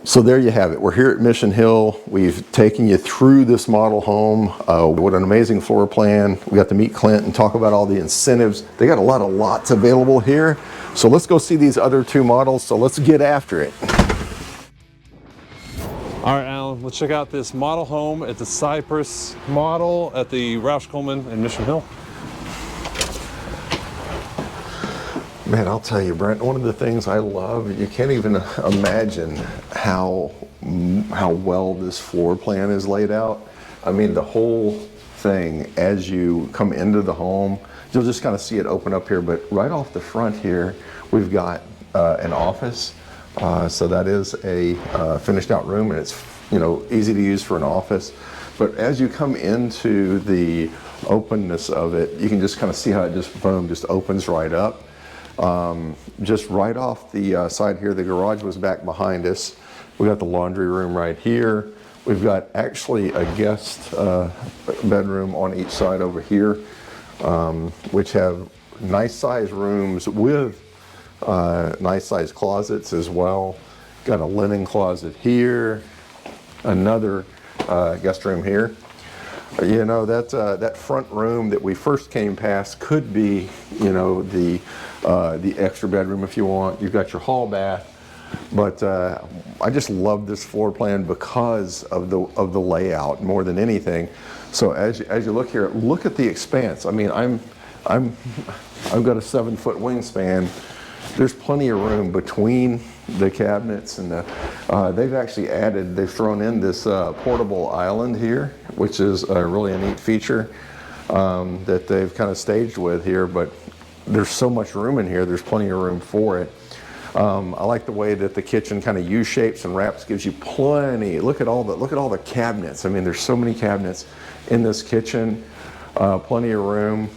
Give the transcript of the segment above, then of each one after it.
So there you have it. We're here at Mission Hill. We've taken you through this model home. What an amazing floor plan. We got to meet Clint and talk about all the incentives. They got a lot of lots available here. So let's go see these other two models. So let's get after it. All right, Alan, let's check out this model home at the Cypress model at the Roush Coleman in Mission Hill. Man, I'll tell you, Brent, one of the things I love, you can't even imagine how well this floor plan is laid out. I mean, the whole thing, as you come into the home, you'll just kind of see it open up here, but right off the front here, we've got an office. So that is a finished out room, and it's, you know, easy to use for an office. But as you come into the openness of it, you can just kind of see how it just, boom, just opens right up. Just right off the side here, the garage was back behind us. We got the laundry room right here. We've got actually a guest bedroom on each side over here, which have nice size rooms with nice size closets as well. Got a linen closet here, another guest room here. You know, that front room that we first came past could be, you know, the extra bedroom if you want. You've got your hall bath, but I just love this floor plan because of the layout more than anything. So as you look here, look at the expanse. I mean, I've got a 7-foot wingspan. There's plenty of room between the cabinets, and they've thrown in this portable island here, which is really a neat feature that they've kind of staged with here. But there's so much room in here, there's plenty of room for it. I like the way that the kitchen kind of U-shapes and wraps, gives you plenty. Look at all the cabinets. I mean, there's so many cabinets in this kitchen, plenty of room.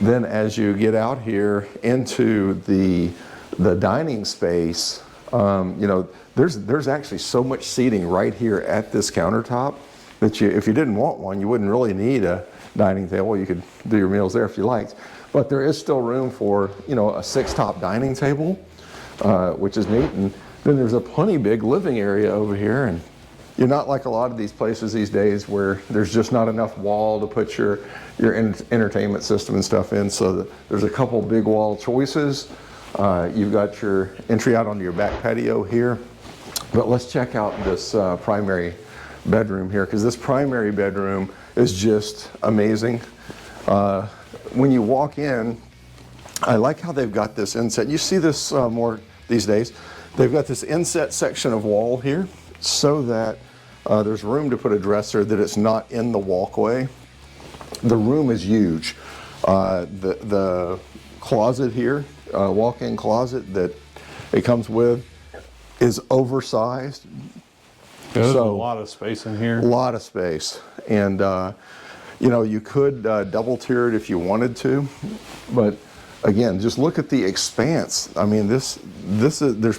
Then as you get out here into the dining space, you know, there's actually so much seating right here at this countertop that if you didn't want one, you wouldn't really need a dining table. You could do your meals there if you liked. But there is still room for, you know, a 6-top dining table, which is neat. And then there's a plenty big living area over here. And you're not like a lot of these places these days where there's just not enough wall to put your entertainment system and stuff in. So there's a couple big wall choices. You've got your entry out onto your back patio here. But let's check out this primary bedroom here, because this primary bedroom is just amazing. When you walk in, I like how they've got this inset. You see this more these days. They've got this inset section of wall here, so that there's room to put a dresser, that it's not in the walkway. The room is huge. The closet here, walk-in closet that it comes with, is oversized. Yeah, there's a lot of space in here. A lot of space. And you know, you could double tier it if you wanted to, but again, just look at the expanse. I mean, there's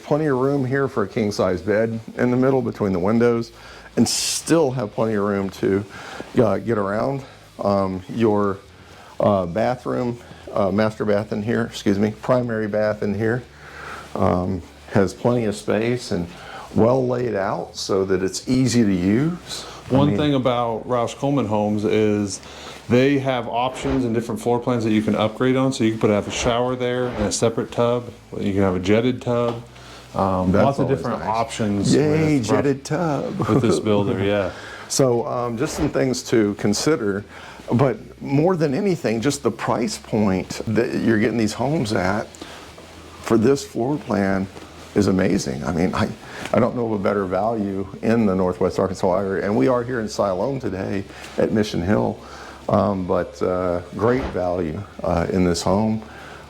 plenty of room here for a king-size bed in the middle between the windows, and still have plenty of room to get around. Your bathroom, master bath in here, primary bath in here, has plenty of space and well laid out so that it's easy to use. One thing about Roush Coleman homes is they have options and different floor plans that you can upgrade on. So you can have a shower there and a separate tub. You can have a jetted tub. Lots of different options. Yay, jetted tub. With this builder, yeah. So just some things to consider. But more than anything, just the price point that you're getting these homes at for this floor plan is amazing. I mean, I don't know of a better value in the Northwest Arkansas area, and we are here in Siloam today at Mission Hill, but great value in this home.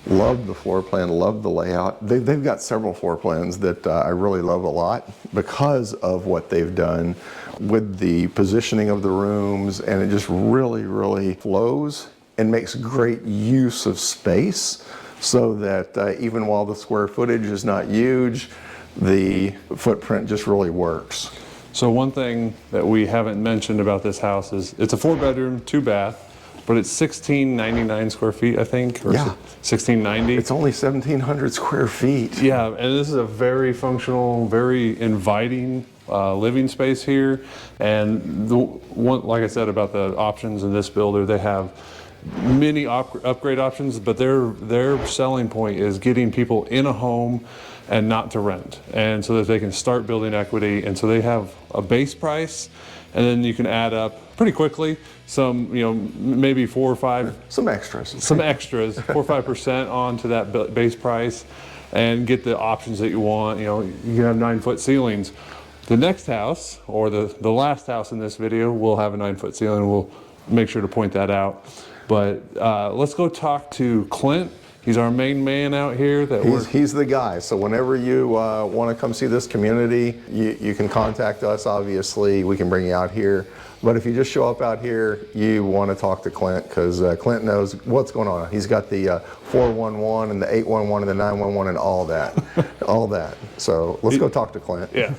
Love the floor plan, love the layout. They've got several floor plans that I really love a lot because of what they've done with the positioning of the rooms, and it just really, really flows and makes great use of space, so that even while the square footage is not huge, the footprint just really works. So one thing that we haven't mentioned about this house is it's a 4-bedroom, 2-bath. but it's 1699 square feet, I think, or Yeah. 1690. It's only 1,700 square feet. Yeah, and this is a very functional, very inviting living space here. And the one, like I said about the options in this builder, they have many upgrade options, but their selling point is getting people in a home and not to rent, and so that they can start building equity. And so they have a base price, and then you can add up pretty quickly some, maybe 4 or 5, Some extras. 4 or 5% onto that base price, and get the options that you want. You can have 9-foot ceilings. The next house, or the last house in this video, will have a 9-foot ceiling. We'll make sure to point that out. But let's go talk to Clint. He's our main man out here. He's the guy. So whenever you want to come see this community, you can contact us, obviously. We can bring you out here. But if you just show up out here, you want to talk to Clint, because Clint knows what's going on. He's got the 411 and the 811 and the 911 and all that. All that. So let's go talk to Clint. Yeah.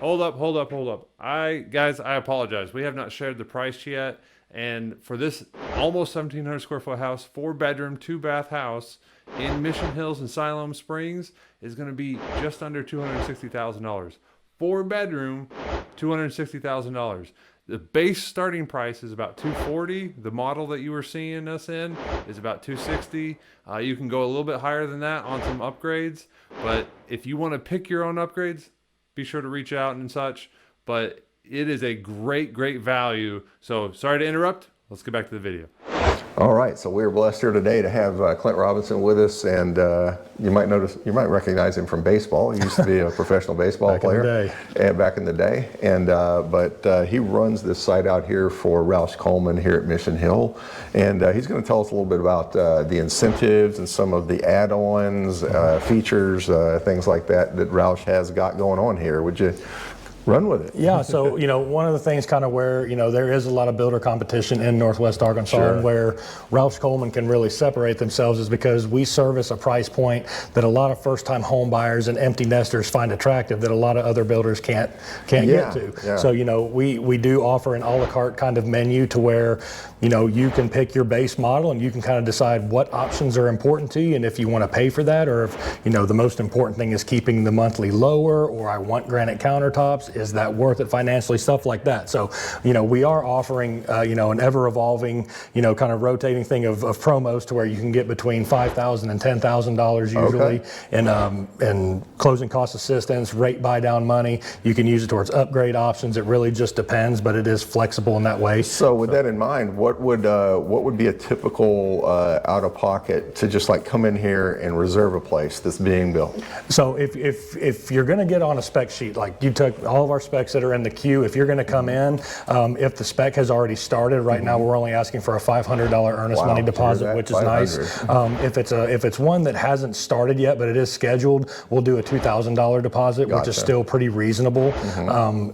Hold up. Guys, I apologize. We have not shared the price yet. And for this almost 1,700 square foot house, 4-bedroom, 2-bath house in Mission Hills and Siloam Springs is going to be just under $260,000. 4-bedroom, $260,000. The base starting price is about $240. The model that you were seeing us in is about $260. You can go a little bit higher than that on some upgrades. But if you want to pick your own upgrades, be sure to reach out and such. But it is a great value. So sorry to interrupt. Let's get back to the video. All right, so we're blessed here today to have Clint Robinson with us, and you might recognize him from baseball. He used to be a professional baseball player back in the day, and but he runs this site out here for Roush Coleman here at Mission Hill, and he's going to tell us a little bit about the incentives and some of the add-ons, features, things like that Roush has got going on here. Would you run with it? Yeah, so one of the things kind of where there is a lot of builder competition in Northwest Arkansas, Sure. and where Roush Coleman can really separate themselves is because we service a price point that a lot of first-time home buyers and empty nesters find attractive that a lot of other builders can't get to. Yeah. So we do offer an a la carte kind of menu to where you can pick your base model and you can kind of decide what options are important to you and if you want to pay for that, or if the most important thing is keeping the monthly lower, or I want granite countertops. Is that worth it financially? Stuff like that. So, we are offering, an ever-evolving, kind of rotating thing of promos to where you can get between $5,000 and $10,000 usually, and closing cost assistance, rate buy-down money. You can use it towards upgrade options. It really just depends, but it is flexible in that way. So, with that in mind, what would be a typical out-of-pocket to just like come in here and reserve a place that's being built? So, if you're going to get on a spec sheet, like you took all of our specs that are in the queue, if you're going to come in, if the spec has already started, right now we're only asking for a $500 earnest money deposit, which is nice. If it's one that hasn't started yet, but it is scheduled, we'll do a $2,000 deposit, which is still pretty reasonable.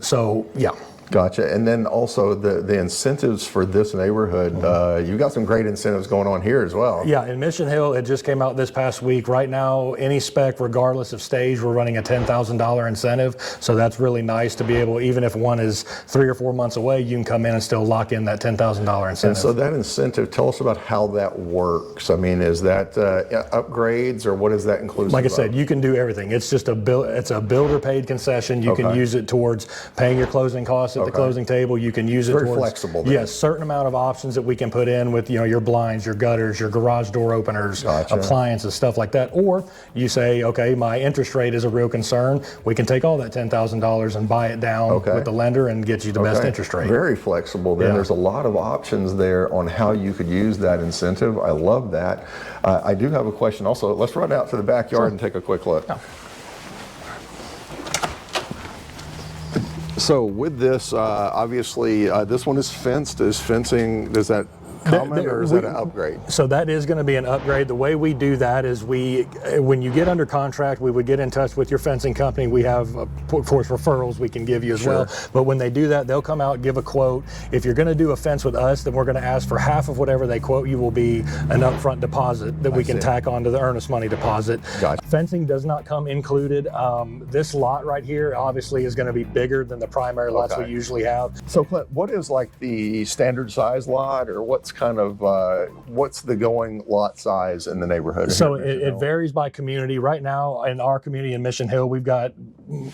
So, yeah. Gotcha. And then also the incentives for this neighborhood, you've got some great incentives going on here as well. Yeah, in Mission Hill, it just came out this past week. Right now, any spec, regardless of stage, we're running a $10,000 incentive. So that's really nice to be able, even if one is 3 or 4 months away, you can come in and still lock in that $10,000 incentive. And so that incentive, tell us about how that works. I mean, is that upgrades, or what is that inclusive Like I of? said, you can do everything. It's just it's a builder paid concession. You can use it towards paying your closing costs at the closing table. You can use it Very towards, flexible then. yes, certain amount of options that we can put in with, your blinds, your gutters, your garage door openers, Gotcha. appliances, stuff like that. Or you say, okay, my interest rate is a real concern. We can take all that $10,000 and buy it down with the lender and get you the best interest rate. Very flexible then. Yeah. There's a lot of options there on how you could use that incentive. I love that. I do have a question also. Let's run out to the backyard and take a quick look. Yeah. So with this, obviously, this one is fenced. Is fencing, does that common or is that an upgrade? So that is going to be an upgrade. The way we do that is when you get under contract, we would get in touch with your fencing company. We have, of course, referrals we can give you as well. But when they do that, they'll come out, give a quote. If you're going to do a fence with us, then we're going to ask for half of whatever they quote you will be an upfront deposit that we can tack onto the earnest money deposit. Gotcha. Fencing does not come included. This lot right here obviously is going to be bigger than the primary lots we usually have. So Clint, what is like the standard size lot, or what's kind of what's the going lot size in the neighborhood? So it varies by community. Right now in our community in Mission Hill, we've got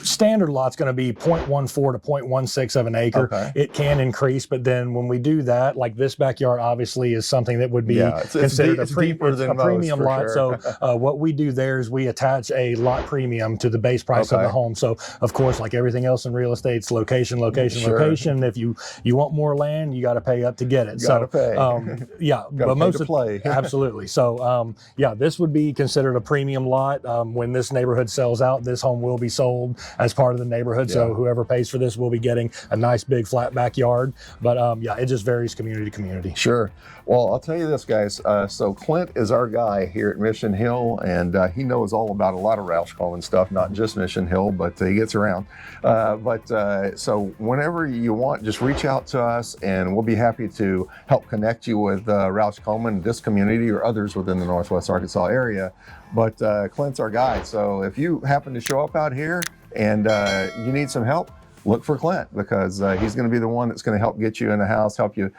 standard lot's going to be 0.14 to 0.16 of an acre. It can increase, but then when we do that, like this backyard obviously is something that would be considered a premium lot. Sure. So what we do there is we attach a lot premium to the base price of the home. So of course, like everything else in real estate, it's location, location, location. If you want more land, you got to pay up to get it. Yeah, but most of absolutely. So this would be considered a premium lot. When this neighborhood sells out, this home will be sold as part of the neighborhood. So whoever pays for this will be getting a nice big flat backyard. But it just varies community to community. Sure. Well, I'll tell you this, guys. So Clint is our guy here at Mission Hill, and he knows all about a lot of Roush Coleman stuff, not just Mission Hill, but he gets around. So whenever you want, just reach out to us, and we'll be happy to help connect you with Roush Coleman, this community, or others within the Northwest Arkansas area. But Clint's our guy. So if you happen to show up out here and you need some help, look for Clint, because he's going to be the one that's going to help get you in the house, help you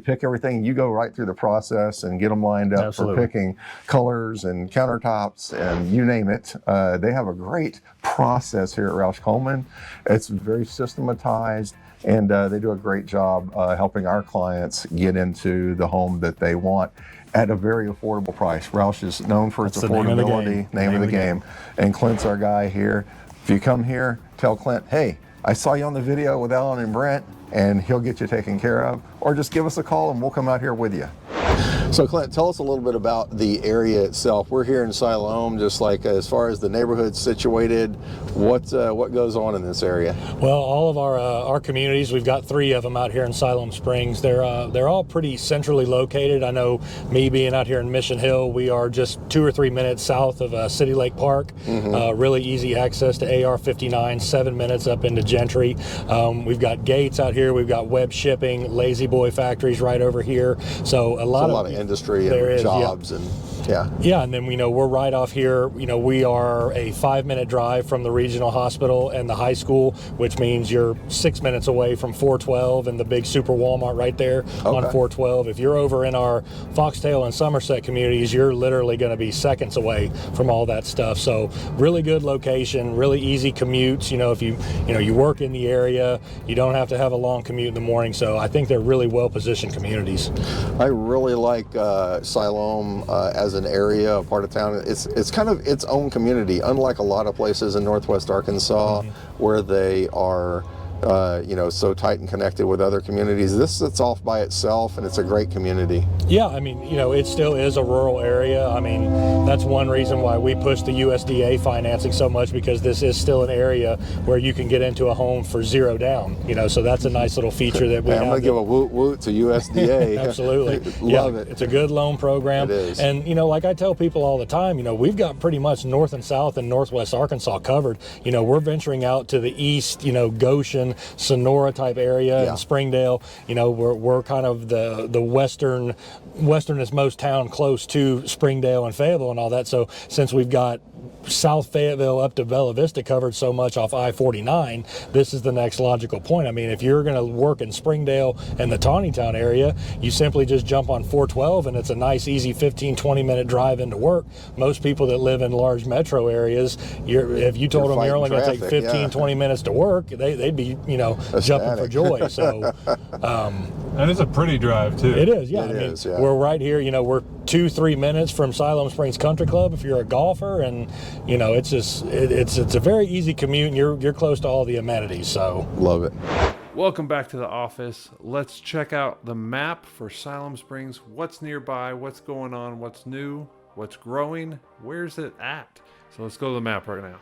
pick everything. You go right through the process and get them lined up for picking colors and countertops and you name it. They have a great process here at Roush Coleman. It's very systematized, and they do a great job helping our clients get into the home that they want at a very affordable price. Roush is known for its affordability, name of the game. And Clint's our guy here. If you come here, tell Clint, hey, I saw you on the video with Alan and Brent, and he'll get you taken care of. Or just give us a call and we'll come out here with you. So Clint, tell us a little bit about the area itself. We're here in Siloam, just like as far as the neighborhood's situated, what goes on in this area? Well, all of our communities, we've got 3 of them out here in Siloam Springs. They're all pretty centrally located. I know, me being out here in Mission Hill, we are just 2 or 3 minutes south of City Lake Park. Really easy access to AR 59, 7 minutes up into Gentry. We've got Gates out here. We've got Web Shipping, Lazy Boy factories right over here. So a lot of industry and jobs and and then we're right off here. We are a 5-minute drive from the regional hospital and the high school, which means you're 6 minutes away from 412 and the big super Walmart right there on 412. If you're over in our Foxtail and Somerset communities, you're literally going to be seconds away from all that stuff. So really good location, really easy commutes. If you work in the area, you don't have to have a long commute in the morning. So I think they're really well positioned communities. I really like Siloam as an area, a part of town. It's kind of its own community, unlike a lot of places in Northwest Arkansas where they are so tight and connected with other communities. This sits off by itself, and it's a great community. Yeah, it still is a rural area. That's one reason why we push the USDA financing so much, because this is still an area where you can get into a home for $0 down. So that's a nice little feature that we have. I'm going to give a woot woot to USDA. Absolutely. Love it. It's a good loan program. It is. And, like I tell people all the time, we've got pretty much north and south and northwest Arkansas covered. We're venturing out to the east, Goshen, Sonora type area, and Springdale. We're kind of the westernest most town close to Springdale and Fayetteville and all that. So since we've got South Fayetteville up to Bella Vista covered so much off I-49, this is the next logical point. I mean, if you're going to work in Springdale and the Tawnytown area, you simply just jump on 412 and it's a nice, easy 15-20 minute drive into work. Most people that live in large metro areas, if you told them you're only going to take 15-20 minutes to work, they'd be, jumping for joy. So, and it's a pretty drive too. It is, yeah. It is, yeah. We're right here, we're 2-3 minutes from Siloam Springs Country Club if you're a golfer, and it's just it's a very easy commute, and you're close to all the amenities. So Love it. Welcome back to the office. Let's check out the map for Siloam Springs. What's nearby, what's going on, what's new, what's growing, where's it at? So let's go to the map right now.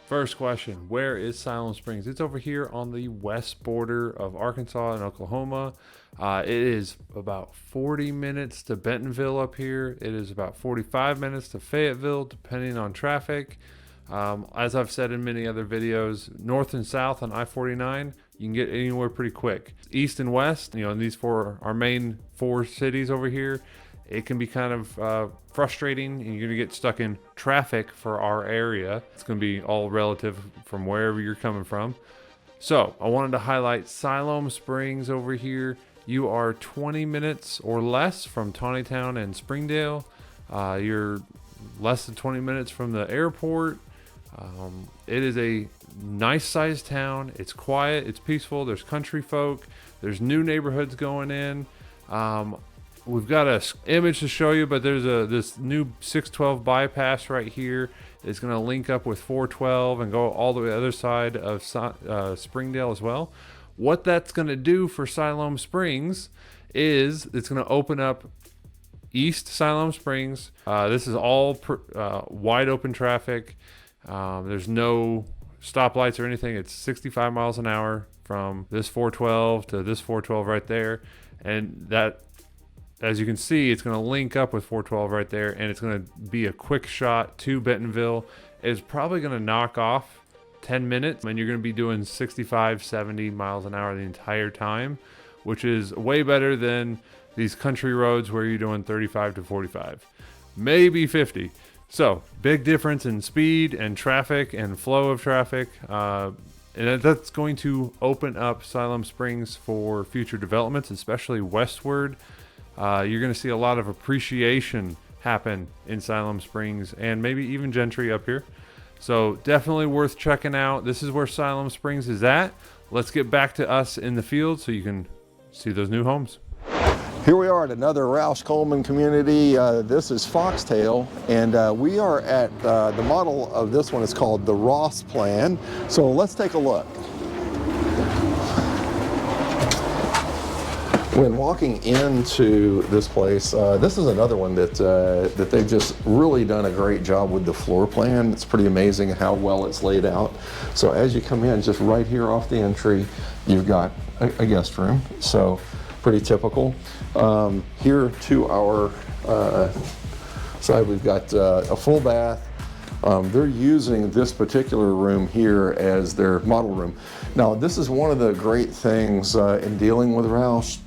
First question, where is Siloam Springs? It's over here on the west border of Arkansas and Oklahoma. It is about 40 minutes to Bentonville up here. It is about 45 minutes to Fayetteville, depending on traffic. As I've said in many other videos, north and south on I-49, you can get anywhere pretty quick. East and west, these our main 4 cities over here, it can be kind of frustrating, and you're gonna get stuck in traffic for our area. It's gonna be all relative from wherever you're coming from. So I wanted to highlight Siloam Springs over here. You are 20 minutes or less from Tawnytown and Springdale. You're less than 20 minutes from the airport. It is a nice sized town. It's quiet, it's peaceful, there's country folk, there's new neighborhoods going in. We've got an image to show you, but there's this new 612 bypass right here. It's going to link up with 412 and go all the way to the other side of Springdale as well. What that's going to do for Siloam Springs is it's going to open up East Siloam Springs. This is all wide open traffic. There's no stoplights or anything. It's 65 miles an hour from this 412 to this 412 right there. And that, as you can see, it's going to link up with 412 right there, and it's going to be a quick shot to Bentonville. It's probably going to knock off 10 minutes, and you're going to be doing 65, 70 miles an hour the entire time, which is way better than these country roads where you're doing 35 to 45, maybe 50. So big difference in speed and traffic and flow of traffic. And that's going to open up Siloam Springs for future developments, especially westward. You're going to see a lot of appreciation happen in Siloam Springs and maybe even Gentry up here. So definitely worth checking out. This is where Siloam Springs is at. Let's get back to us in the field so you can see those new homes. Here we are at another Roush Coleman community. This is Foxtail, and we are at the model of this one is called the Ross Plan. So let's take a look. When walking into this place, this is another one that they've just really done a great job with the floor plan. It's pretty amazing how well it's laid out. So as you come in, just right here off the entry, you've got a guest room. So pretty typical. Here to our side, we've got a full bath. They're using this particular room here as their model room. Now, this is one of the great things in dealing with Roush.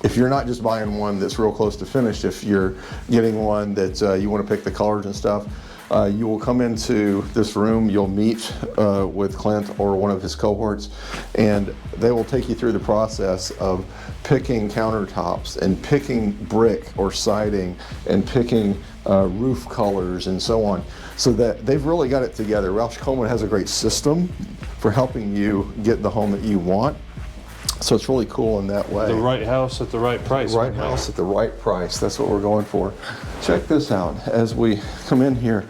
If you're not just buying one that's real close to finished, if you're getting one that you want to pick the colors and stuff, you will come into this room, you'll meet with Clint or one of his cohorts, and they will take you through the process of picking countertops and picking brick or siding and picking roof colors and so on. So that they've really got it together. Roush Coleman has a great system for helping you get the home that you want. So it's really cool in that way. The right house at the right price. Right house at the right price. That's what we're going for. Check this out. As we come in here,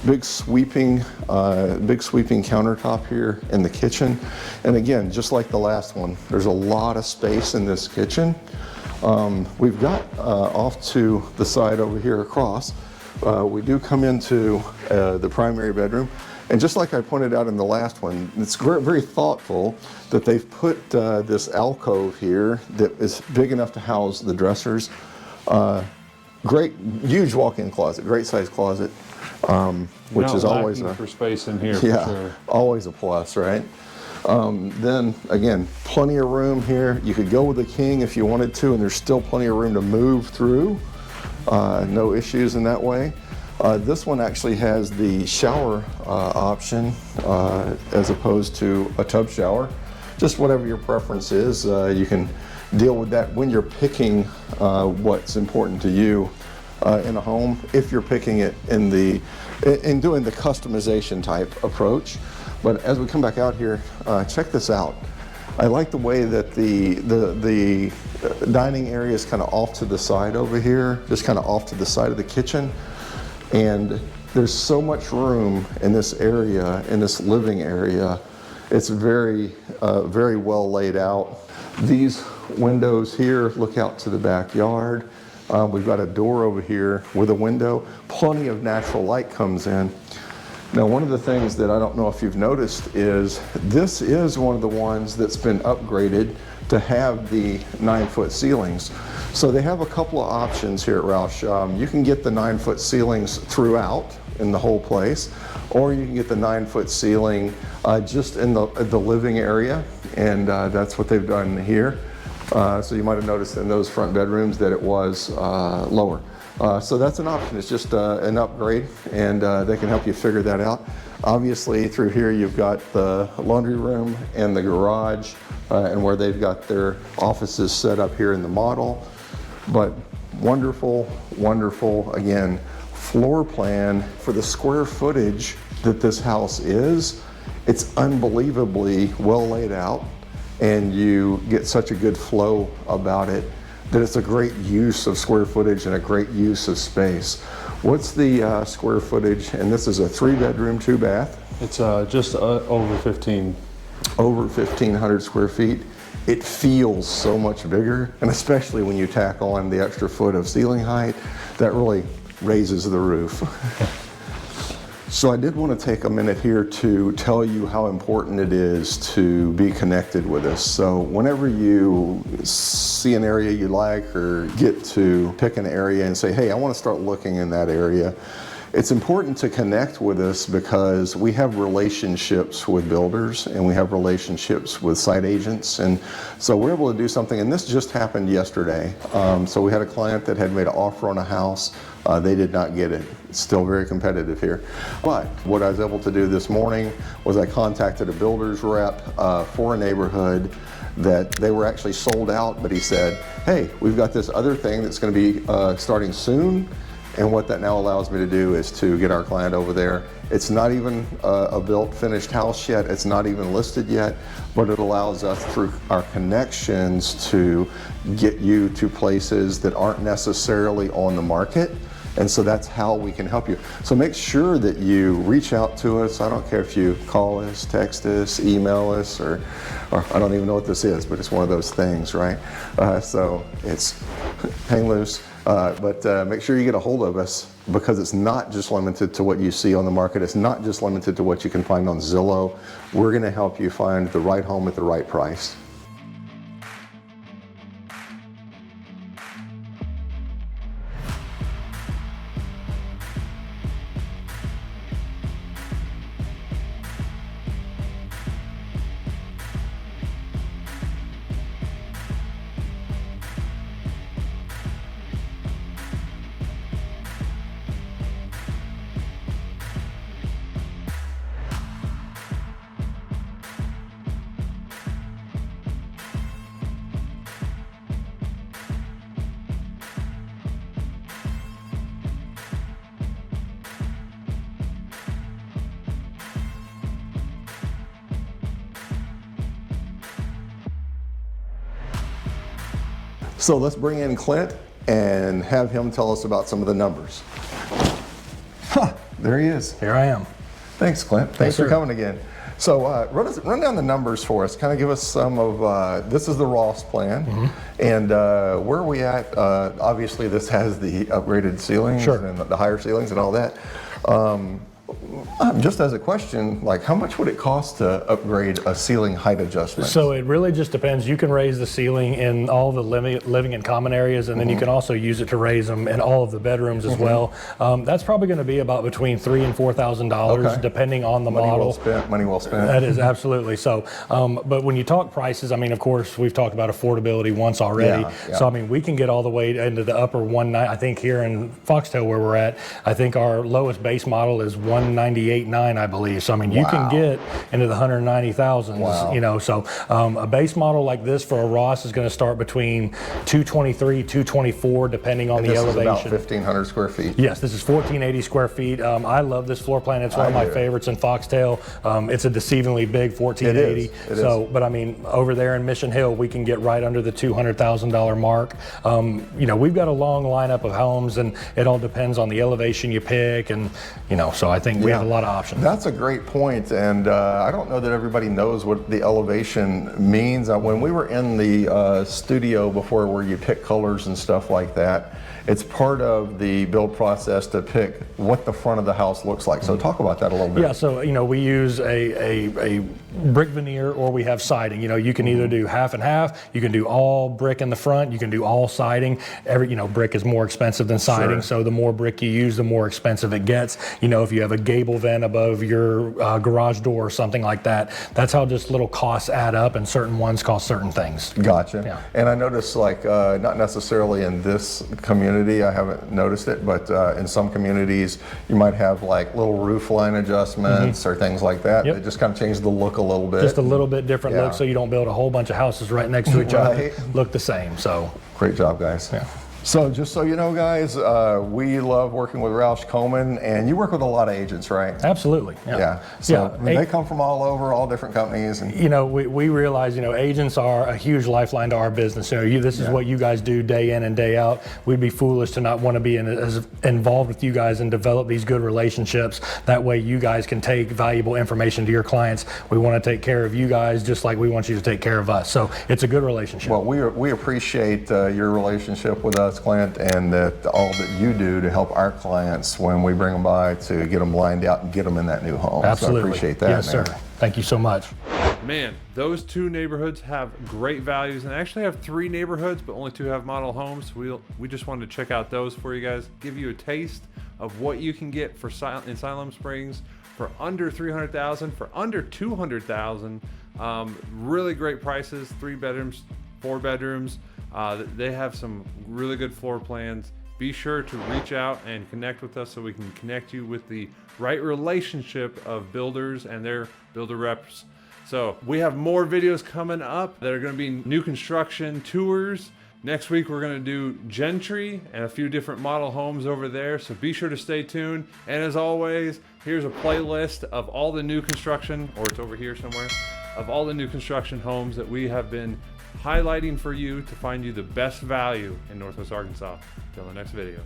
big sweeping countertop here in the kitchen. And again, just like the last one, there's a lot of space in this kitchen. We've got off to the side over here across, we do come into the primary bedroom. And just like I pointed out in the last one, it's very thoughtful that they've put this alcove here that is big enough to house the dressers. Great, huge walk-in closet, great size closet, which is always for space in here. Yeah, for sure. always a plus, right? Then again, plenty of room here. You could go with the king if you wanted to, and there's still plenty of room to move through. No issues in that way. This one actually has the shower option as opposed to a tub shower. Just whatever your preference is, you can deal with that when you're picking what's important to you in a home, if you're picking it in doing the customization type approach. But as we come back out here, check this out. I like the way that the dining area is kind of off to the side over here, just kind of off to the side of the kitchen. And there's so much room in this area, in this living area. It's very, very well laid out. These windows here look out to the backyard. We've got a door over here with a window. Plenty of natural light comes in. Now, one of the things that I don't know if you've noticed is this is one of the ones that's been upgraded to have the 9-foot ceilings. So they have a couple of options here at Roush. You can get the 9-foot ceilings throughout in the whole place, or you can get the 9-foot ceiling just in the living area, and that's what they've done here. So you might have noticed in those front bedrooms that it was lower. So that's an option. It's just an upgrade, and they can help you figure that out. Obviously, through here you've got the laundry room and the garage, and where they've got their offices set up here in the model. But wonderful, wonderful, again, floor plan for the square footage that this house is. It's unbelievably well laid out, and you get such a good flow about it that it's a great use of square footage and a great use of space. What's the square footage? And this is a 3-bedroom, 2-bath. It's just over 15. Over 1,500 square feet. It feels so much bigger, and especially when you tack on the extra foot of ceiling height, that really raises the roof. So I did want to take a minute here to tell you how important it is to be connected with us. So whenever you see an area you like or get to pick an area and say, hey, I want to start looking in that area, it's important to connect with us because we have relationships with builders and we have relationships with site agents. And so we're able to do something, and this just happened yesterday. So we had a client that had made an offer on a house. They did not get it. It's still very competitive here. But what I was able to do this morning was I contacted a builder's rep for a neighborhood that they were actually sold out, but he said, hey, we've got this other thing that's going to be starting soon. And what that now allows me to do is to get our client over there. It's not even a built, finished house yet. It's not even listed yet, but it allows us through our connections to get you to places that aren't necessarily on the market. And so that's how we can help you. So make sure that you reach out to us. I don't care if you call us, text us, email us, or I don't even know what this is, but it's one of those things, right? So it's hang loose. But make sure you get a hold of us, because it's not just limited to what you see on the market. It's not just limited to what you can find on Zillow. We're going to help you find the right home at the right price. So let's bring in Clint and have him tell us about some of the numbers. There he is. Here I am. Thanks, Clint. Thanks for sir. coming again. So run down the numbers for us. Kind of give us some of, this is the Ross plan. And where are we at? Obviously this has the upgraded ceilings Sure. and the higher ceilings and all that. Just as a question, like how much would it cost to upgrade a ceiling height adjustment? So it really just depends. You can raise the ceiling in all the living and common areas, and then you can also use it to raise them in all of the bedrooms as well. That's probably going to be about between $3,000 and $4,000, Okay. depending on the Money model. well spent, money well spent. That is absolutely so. But when you talk prices, I mean, of course, we've talked about affordability once already. Yeah. So I mean, we can get all the way into the upper 190. I think here in Foxtail where we're at, I think our lowest base model is 198.9, I believe. So I mean, you can Wow. get into the 190,000s. Wow. You know, so a base model like this for a Ross is going to start between 223, 224, depending on the This is elevation. about 1,500 square feet. Yes, this is 1480 square feet. I love this floor plan. It's one of my favorites in Foxtail. It's a deceivingly big 1480. It So, but I mean, over there in Mission Hill, we can get right under the $200,000 mark. You know, we've got a long lineup of homes, and it all depends on the elevation you pick, and you know, so I think we have a lot of options. That's a great point, and I don't know that everybody knows what the elevation means. When we were in the studio before, where you pick colors and stuff like that, it's part of the build process to pick what the front of the house looks like. So talk about that a little bit. Yeah, so you know, we use a brick veneer, or we have siding. You know, you can either do half and half, you can do all brick in the front, you can do all siding. You know, brick is more expensive than siding, so the more brick you use, the more expensive it gets. You know, if you have a gable vent above your garage door or something like that, that's how just little costs add up, and certain ones cost certain things. Gotcha. Yeah. And I noticed, like, not necessarily in this community, I haven't noticed it, but in some communities, you might have like little roof line adjustments or things like that. Yep. That just kind of change the look a little bit. Just a little bit different Yeah. look, so you don't build a whole bunch of houses right next to each other, Right. look the same. So Great job, guys. Yeah. So just so you know, guys, we love working with Roush Coleman, and you work with a lot of agents, right? absolutely, Yeah. So I mean, they come from all over, all different companies. And You know, we realize, you know, agents are a huge lifeline to our business. You know, this is what you guys do day in and day out. We'd be foolish to not want to be as involved with you guys and develop these good relationships. That way you guys can take valuable information to your clients. We want to take care of you guys just like we want you to take care of us. So it's a good relationship. well, we appreciate your relationship with us, Clint, and all that you do to help our clients when we bring them by to get them lined out and get them in that new home. Absolutely. So I appreciate that, Yes, man. sir. Thank you so much. Man, those two neighborhoods have great values, and I actually have 3 neighborhoods, but only 2 have model homes. We just wanted to check out those for you guys, give you a taste of what you can get for in Siloam Springs for under $300,000, for under $200,000. Really great prices, 3 bedrooms, 4 bedrooms. They have some really good floor plans. Be sure to reach out and connect with us so we can connect you with the right relationship of builders and their builder reps. So we have more videos coming up that are going to be new construction tours. Next week we're going to do Gentry and a few different model homes over there, so be sure to stay tuned. And as always, here's a playlist of all the new construction, or it's over here somewhere, of all the new construction homes that we have been highlighting for you to find you the best value in Northwest Arkansas. Till the next video.